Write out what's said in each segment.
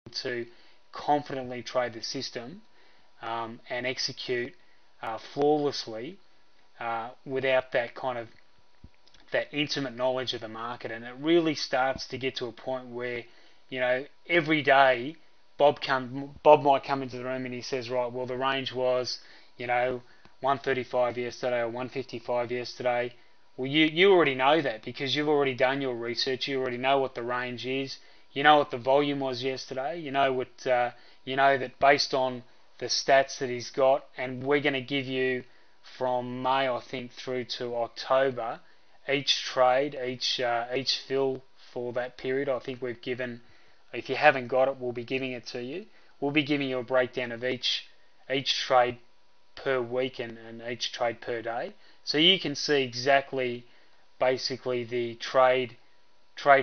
to confidently trade the system and execute flawlessly without that kind of that intimate knowledge of the market. And it really starts to get to a point where, you know, every day Bob might come into the room and he says, right, well, the range was, you know, 135 yesterday or 155 yesterday. Well, you already know that because you've already done your research. You already know what the range is. You know what the volume was yesterday. You know what you know that based on the stats that he's got, and we're going to give you from May, I think, through to October, each trade, each fill for that period. I think we've given. If you haven't got it, we'll be giving it to you. We'll be giving you a breakdown of each trade per week and each trade per day, so you can see exactly basically the trade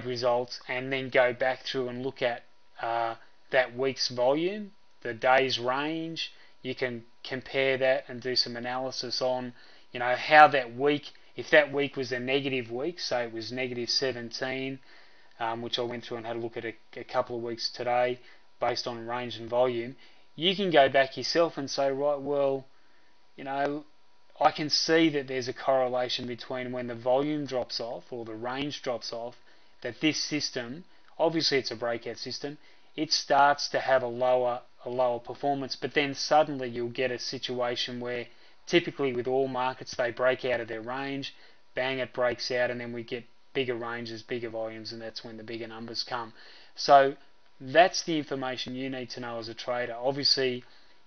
results, and then go back through and look at that week's volume, the day's range. You can compare that and do some analysis on, you know, how that week, if that week was a negative week, say it was negative 17, which I went through and had a look at a couple of weeks today based on range and volume, you can go back yourself and say, right, well, you know, I can see that there's a correlation between when the volume drops off or the range drops off, that this system, obviously it's a breakout system, it starts to have a lower performance, but then suddenly you'll get a situation where typically with all markets they break out of their range, bang, it breaks out, and then we get bigger ranges, bigger volumes, and that's when the bigger numbers come. So that's the information you need to know as a trader. Obviously,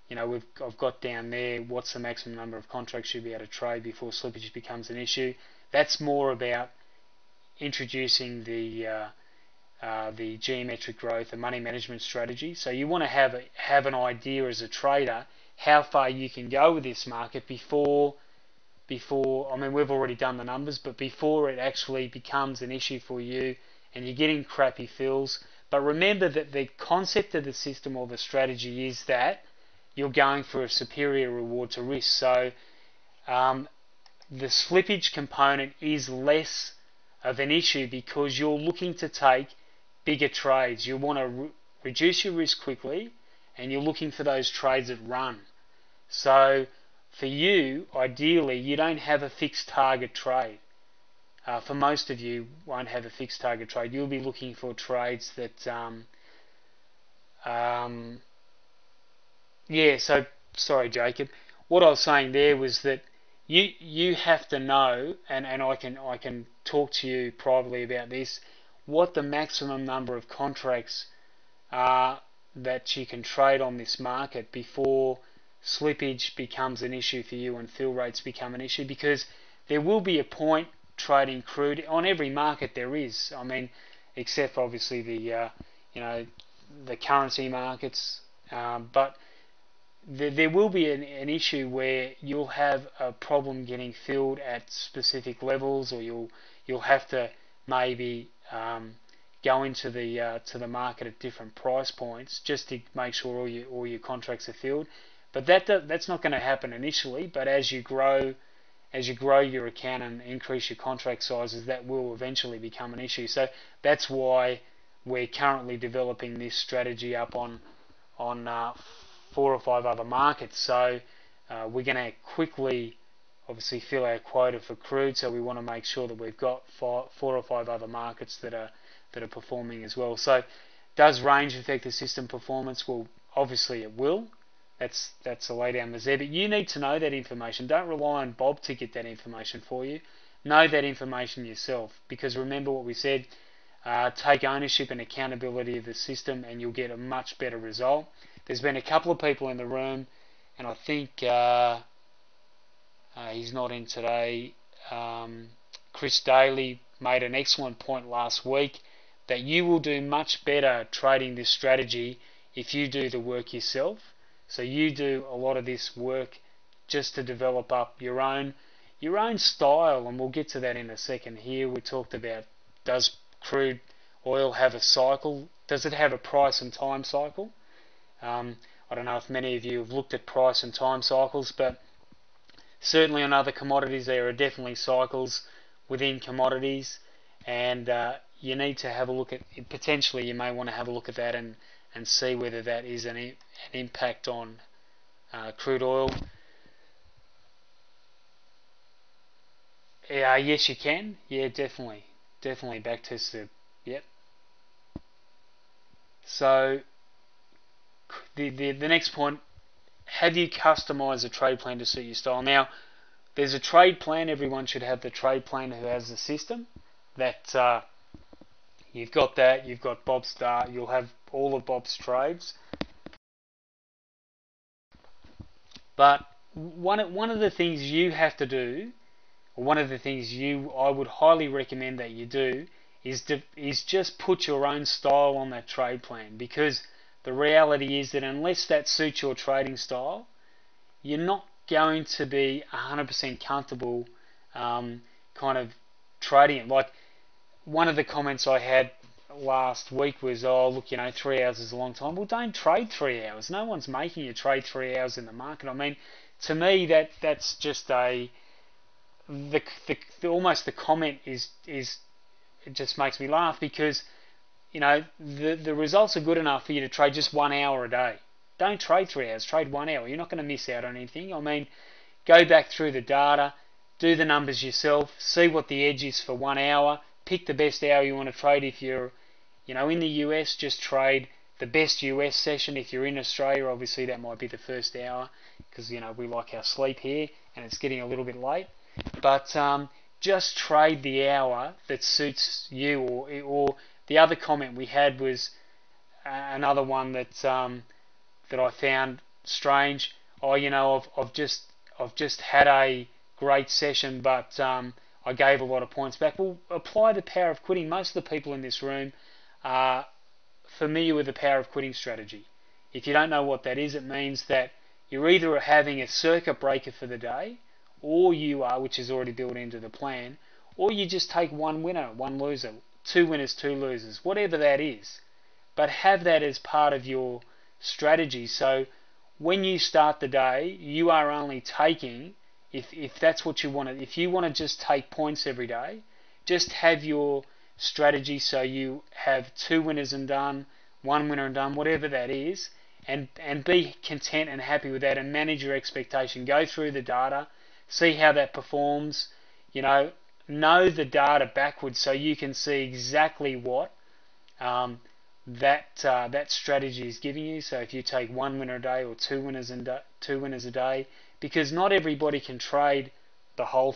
you know, I've got down there what's the maximum number of contracts you'll be able to trade before slippage becomes an issue. That's more about introducing the geometric growth, the money management strategy. So you want to have an idea as a trader how far you can go with this market before, I mean, we've already done the numbers, but before it actually becomes an issue for you and you're getting crappy fills. But remember that the concept of the system or the strategy is that you're going for a superior reward to risk. So the slippage component is less of an issue because you're looking to take bigger trades. You want to reduce your risk quickly, and you're looking for those trades that run. So for you, ideally, you don't have a fixed target trade. For most of you, won't have a fixed target trade. You'll be looking for trades that yeah, so, sorry Jacob, what I was saying there was that you have to know, and I can talk to you privately about this, what the maximum number of contracts are that you can trade on this market before slippage becomes an issue for you and fill rates become an issue, because there will be a point trading crude on every market. There is, I mean, except for obviously the you know, the currency markets, but there will be an issue where you'll have a problem getting filled at specific levels, or you'll have to maybe go into the market at different price points just to make sure all your contracts are filled. But that's not going to happen initially. But as you grow your account and increase your contract sizes, that will eventually become an issue. So that's why we're currently developing this strategy up on 4 or 5 other markets. So we're going to quickly, obviously, fill our quota for crude. So we want to make sure that we've got 4 or 5 other markets that are performing as well. So does range affect the system performance? Well, obviously it will. That's the lay down there. But you need to know that information. Don't rely on Bob to get that information for you. Know that information yourself, because remember what we said. Take ownership and accountability of the system, and you'll get a much better result. There's been a couple of people in the room, and I think he's not in today. Chris Daly made an excellent point last week that you will do much better trading this strategy if you do the work yourself. So you do a lot of this work just to develop up your own style, and we'll get to that in a second. Here we talked about, does crude oil have a cycle? Does it have a price and time cycle? I don't know if many of you have looked at price and time cycles, but certainly on other commodities there are definitely cycles within commodities, and you need to have a look at, potentially you may want to have a look at that and and see whether that is an impact on crude oil. Yes, you can. Yeah, definitely backtest the. Yep. So the next point: have you customized a trade plan to suit your style? Now, there's a trade plan. Everyone should have the trade plan who has the system. That you've got that. You've got Bob's Start. You'll have all of Bob's trades. But one of the things you have to do, or one of the things I would highly recommend that you do, is just put your own style on that trade plan, because the reality is that unless that suits your trading style, you're not going to be 100% comfortable kind of trading it. Like, one of the comments I had last week was, oh, look, 3 hours is a long time. Well, don't trade 3 hours. No one's making you trade 3 hours in the market. I mean, to me, that's just almost the comment is it just makes me laugh, because the results are good enough for you to trade just 1 hour a day. Don't trade 3 hours, trade 1 hour. You're not going to miss out on anything. I mean, go back through the data, do the numbers yourself, see what the edge is for 1 hour, pick the best hour you want to trade. If you're in the US, just trade the best US session. If you're in Australia, obviously that might be the first hour, because we like our sleep here and it's getting a little bit late. But just trade the hour that suits you. Or the other comment we had was another one that I found strange. Oh, I've just had a great session, but I gave a lot of points back. Well, apply the power of quitting. Most of the people in this room are familiar with the power of quitting strategy. If you don't know what that is, it means that you're either having a circuit breaker for the day, or you are, which is already built into the plan, or you just take one winner, one loser, 2 winners, 2 losers, whatever that is. But have that as part of your strategy. So when you start the day, you are only taking, if that's what you want to, if you want to just take points every day, just have your strategy so you have 2 winners and done, 1 winner and done, whatever that is, and be content and happy with that, and manage your expectation. Go through the data, see how that performs, know the data backwards so you can see exactly what that strategy is giving you. So if you take 1 winner a day or 2 winners a day, because not everybody can trade the whole